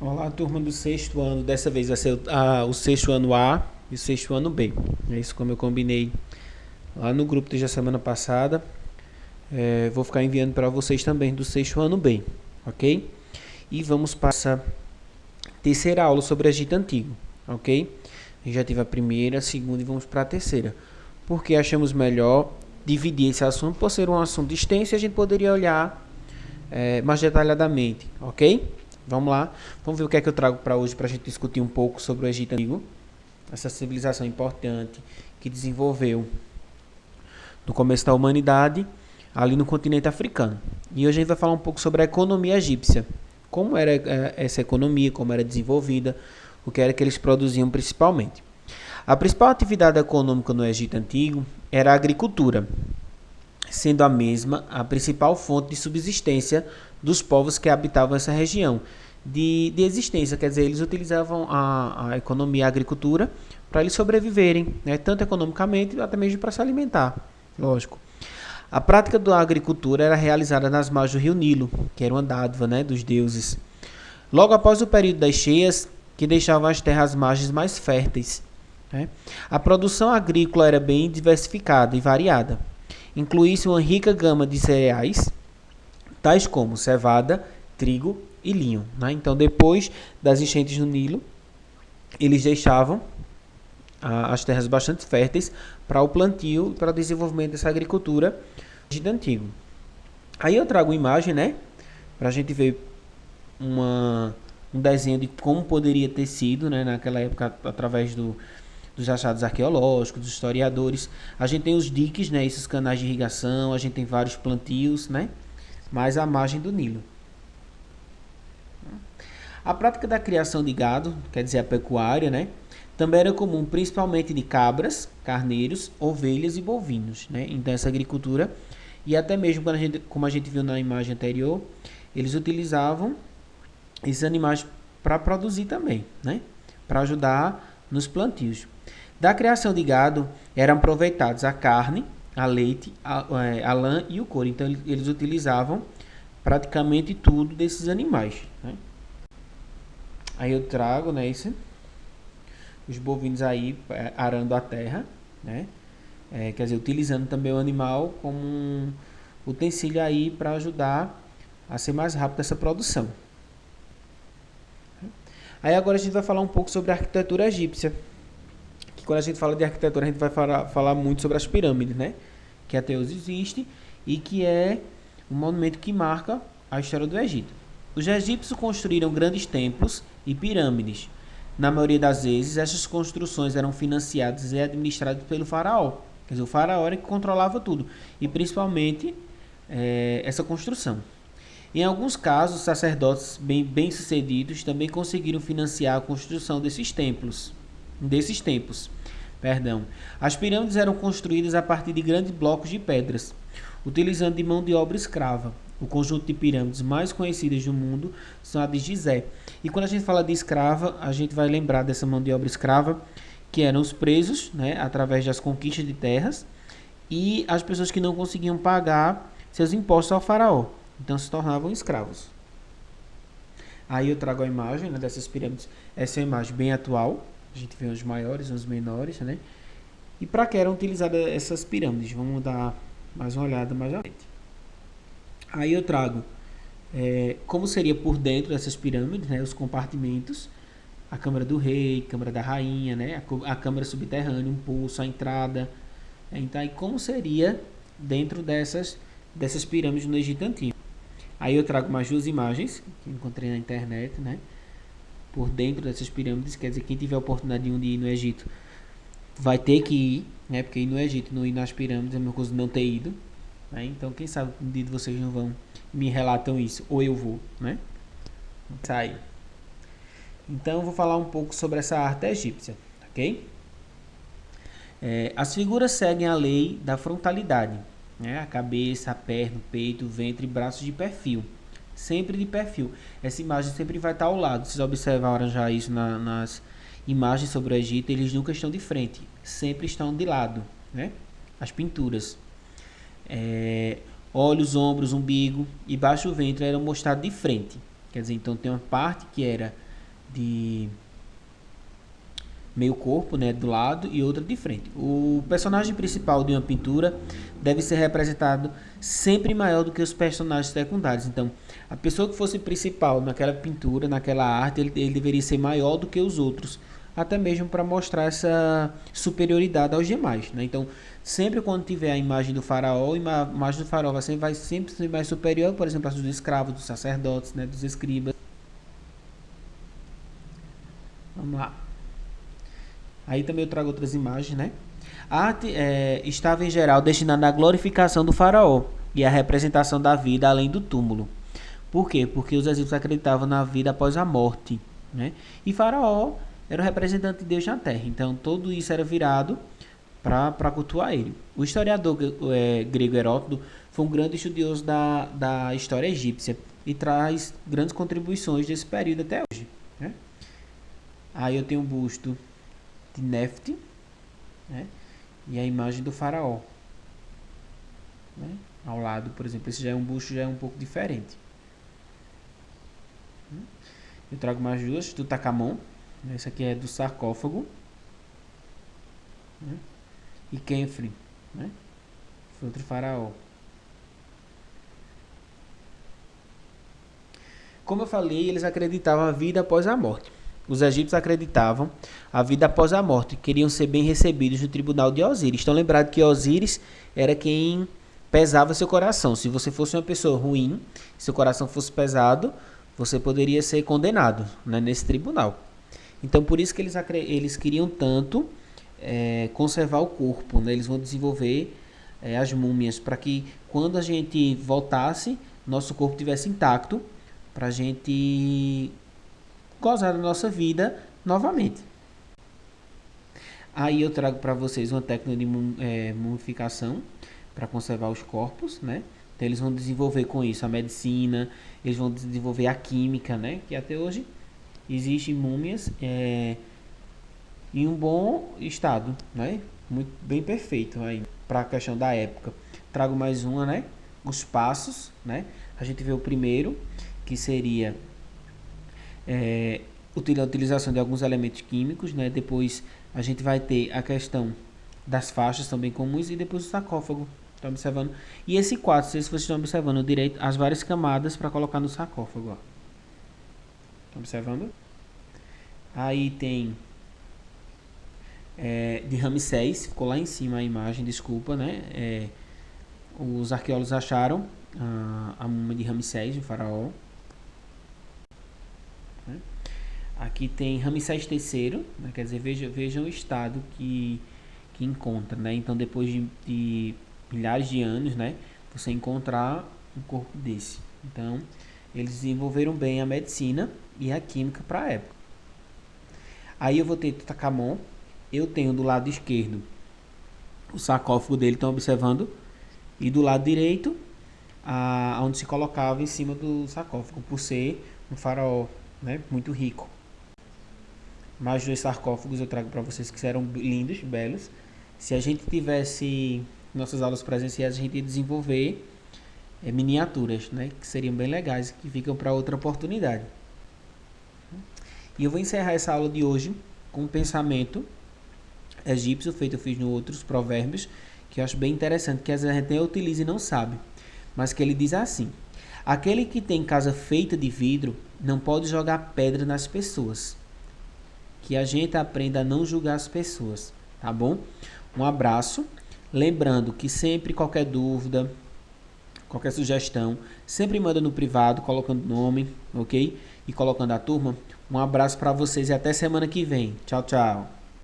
Olá, turma do sexto ano. Dessa vez vai ser o sexto ano A e o sexto ano B. É isso como eu combinei lá no grupo desde a semana passada. Vou ficar enviando para vocês também do sexto ano B, ok? E vamos para essa terceira aula sobre Egito Antigo, ok? A gente já tive a primeira, a segunda e vamos para a terceira. Porque achamos melhor dividir esse assunto, por ser um assunto extenso, e a gente poderia olhar mais detalhadamente, ok? Vamos lá, vamos ver o que é que eu trago para hoje para a gente discutir um pouco sobre o Egito Antigo, essa civilização importante que desenvolveu no começo da humanidade ali no continente africano. E hoje a gente vai falar um pouco sobre a economia egípcia, como era essa economia, como era desenvolvida, o que era que eles produziam principalmente. A principal atividade econômica no Egito Antigo era a agricultura, sendo a mesma a principal fonte de subsistência dos povos que habitavam essa região de existência. Quer dizer, eles utilizavam a economia, a agricultura, para eles sobreviverem, né? Tanto economicamente, até mesmo para se alimentar, lógico. A prática da agricultura era realizada nas margens do rio Nilo, que era uma dádiva, né, dos deuses. Logo após o período das cheias, que deixavam as terras margens mais férteis, né? A produção agrícola era bem diversificada e variada. Incluía-se uma rica gama de cereais, tais como cevada, trigo e linho, né? Então, depois das enchentes no Nilo, eles deixavam as terras bastante férteis para o plantio e para o desenvolvimento dessa agricultura de antigo. Aí eu trago uma imagem, né, para a gente ver um desenho de como poderia ter sido, né, naquela época, através dos achados arqueológicos, dos historiadores. A gente tem os diques, né, esses canais de irrigação, a gente tem vários plantios, né, mais a margem do Nilo. A prática da criação de gado, quer dizer, a pecuária, né, também era comum, principalmente de cabras, carneiros, ovelhas e bovinos, né? Então essa agricultura, e até mesmo como a gente viu na imagem anterior, eles utilizavam esses animais para produzir também, né? Para ajudar nos plantios. Da criação de gado eram aproveitados a carne, a leite, a lã e o couro. Então eles utilizavam praticamente tudo desses animais, né? Aí eu trago, né, os bovinos aí arando a terra, né? Quer dizer, utilizando também o animal como um utensílio aí para ajudar a ser mais rápido essa produção. Aí agora a gente vai falar um pouco sobre a arquitetura egípcia. Que quando a gente fala de arquitetura, a gente vai falar muito sobre as pirâmides, né? Que até hoje existe e que é um monumento que marca a história do Egito. Os egípcios construíram grandes templos e pirâmides. Na maioria das vezes, essas construções eram financiadas e administradas pelo faraó. Quer dizer, o faraó era que controlava tudo, e principalmente essa construção. Em alguns casos, sacerdotes bem-sucedidos também conseguiram financiar a construção desses templos. Perdão. As pirâmides eram construídas a partir de grandes blocos de pedras, utilizando de mão de obra escrava. O conjunto de pirâmides mais conhecidas do mundo são a de Gizé. E quando a gente fala de escrava, a gente vai lembrar dessa mão de obra escrava, que eram os presos, né, através das conquistas de terras, e as pessoas que não conseguiam pagar seus impostos ao faraó. Então se tornavam escravos. Aí eu trago a imagem, né, dessas pirâmides. Essa é uma imagem bem atual. A gente vê os maiores, os menores, né? E para que eram utilizadas essas pirâmides? Vamos dar mais uma olhada mais à frente. Aí eu trago como seria por dentro dessas pirâmides, né, os compartimentos, a câmara do rei, câmara da rainha, né, a câmara subterrânea, um poço, a entrada. Então, e como seria dentro dessas pirâmides no Egito Antigo. Aí eu trago mais duas imagens que encontrei na internet, né, por dentro dessas pirâmides. Quer dizer, quem tiver a oportunidade de ir no Egito vai ter que ir, né, porque ir no Egito e não ir nas pirâmides é a mesma coisa de não ter ido. Então, quem sabe um dia vocês não vão me relatam isso, ou eu vou, né? Sai. Então, eu vou falar um pouco sobre essa arte egípcia, ok? As figuras seguem a lei da frontalidade, né? A cabeça, a perna, o peito, o ventre e braços de perfil. Sempre de perfil. Essa imagem sempre vai estar ao lado. Vocês observaram já isso nas imagens sobre o Egito, eles nunca estão de frente, sempre estão de lado, né? As pinturas. Olhos, ombros, umbigo e baixo ventre eram mostrados de frente. Quer dizer, então tem uma parte que era de meio corpo, né, do lado, e outra de frente. O personagem principal de uma pintura deve ser representado sempre maior do que os personagens secundários. Então, a pessoa que fosse principal naquela pintura, naquela arte, ele deveria ser maior do que os outros, até mesmo para mostrar essa superioridade aos demais, né? Então, sempre quando tiver a imagem do faraó, a imagem do faraó vai sempre ser mais superior, por exemplo, às dos escravos, dos sacerdotes, né, dos escribas. Vamos lá. Aí também eu trago outras imagens, né? A arte estava em geral destinada à glorificação do faraó e à representação da vida além do túmulo. Por quê? Porque os egípcios acreditavam na vida após a morte, né? E faraó era o representante de Deus na terra. Então tudo isso era virado para cultuar ele. O historiador grego Heródoto foi um grande estudioso da história egípcia e traz grandes contribuições desse período até hoje, né? Aí eu tenho um busto de Nefti, né? E a imagem do faraó, né? Ao lado, por exemplo, esse já é um busto, já é um pouco diferente. Eu trago mais duas, do Tutankhamon. Essa aqui é do sarcófago, né? E Khenfre, né? Foi outro faraó. Como eu falei, eles acreditavam a vida após a morte. Os egípcios acreditavam a vida após a morte, queriam ser bem recebidos no tribunal de Osíris. Estão lembrados que Osíris era quem pesava seu coração. Se você fosse uma pessoa ruim, seu coração fosse pesado, você poderia ser condenado, né, nesse tribunal. Então, por isso que eles queriam tanto conservar o corpo, né? Eles vão desenvolver as múmias para que quando a gente voltasse, nosso corpo tivesse intacto, para a gente gozar da nossa vida novamente. Aí eu trago para vocês uma técnica de mumificação para conservar os corpos, né? Então eles vão desenvolver com isso a medicina, eles vão desenvolver a química, né? Que até hoje existem múmias em um bom estado, né? Muito bem perfeito aí para a questão da época. Trago mais uma, né? Os passos, né? A gente vê o primeiro, que seria a utilização de alguns elementos químicos, né? Depois a gente vai ter a questão das faixas também comuns e depois o sarcófago. Tá observando? E esse quadro, se vocês estão observando direito, as várias camadas para colocar no sarcófago, ó. Tá observando? Aí tem de Ramsés, ficou lá em cima a imagem, desculpa, né? Os arqueólogos acharam a múmia de Ramsés, o faraó. Né? Aqui tem Ramsés III, né? Quer dizer, vejam o estado que encontra, né? Então, depois de milhares de anos, né? Você encontrar um corpo desse. Então, eles desenvolveram bem a medicina e a química para a época. Aí eu vou ter Tutankhamon. Eu tenho do lado esquerdo o sarcófago dele, estão observando? E do lado direito, onde se colocava em cima do sarcófago, por ser um faraó, né, muito rico. Mais dois sarcófagos eu trago para vocês que eram lindos, belos. Se a gente tivesse nossas aulas presenciais, a gente ia desenvolver miniaturas, né, que seriam bem legais, que ficam para outra oportunidade. E eu vou encerrar essa aula de hoje com um pensamento egípcio, feito eu fiz no outros provérbios, que eu acho bem interessante, que às vezes a gente nem utiliza e não sabe, mas que ele diz assim: aquele que tem casa feita de vidro não pode jogar pedra nas pessoas. Que a gente aprenda a não julgar as pessoas, tá bom? Um abraço, lembrando que sempre qualquer dúvida, qualquer sugestão, sempre manda no privado, colocando nome, ok? E colocando a turma. Um abraço para vocês e até semana que vem. Tchau, tchau.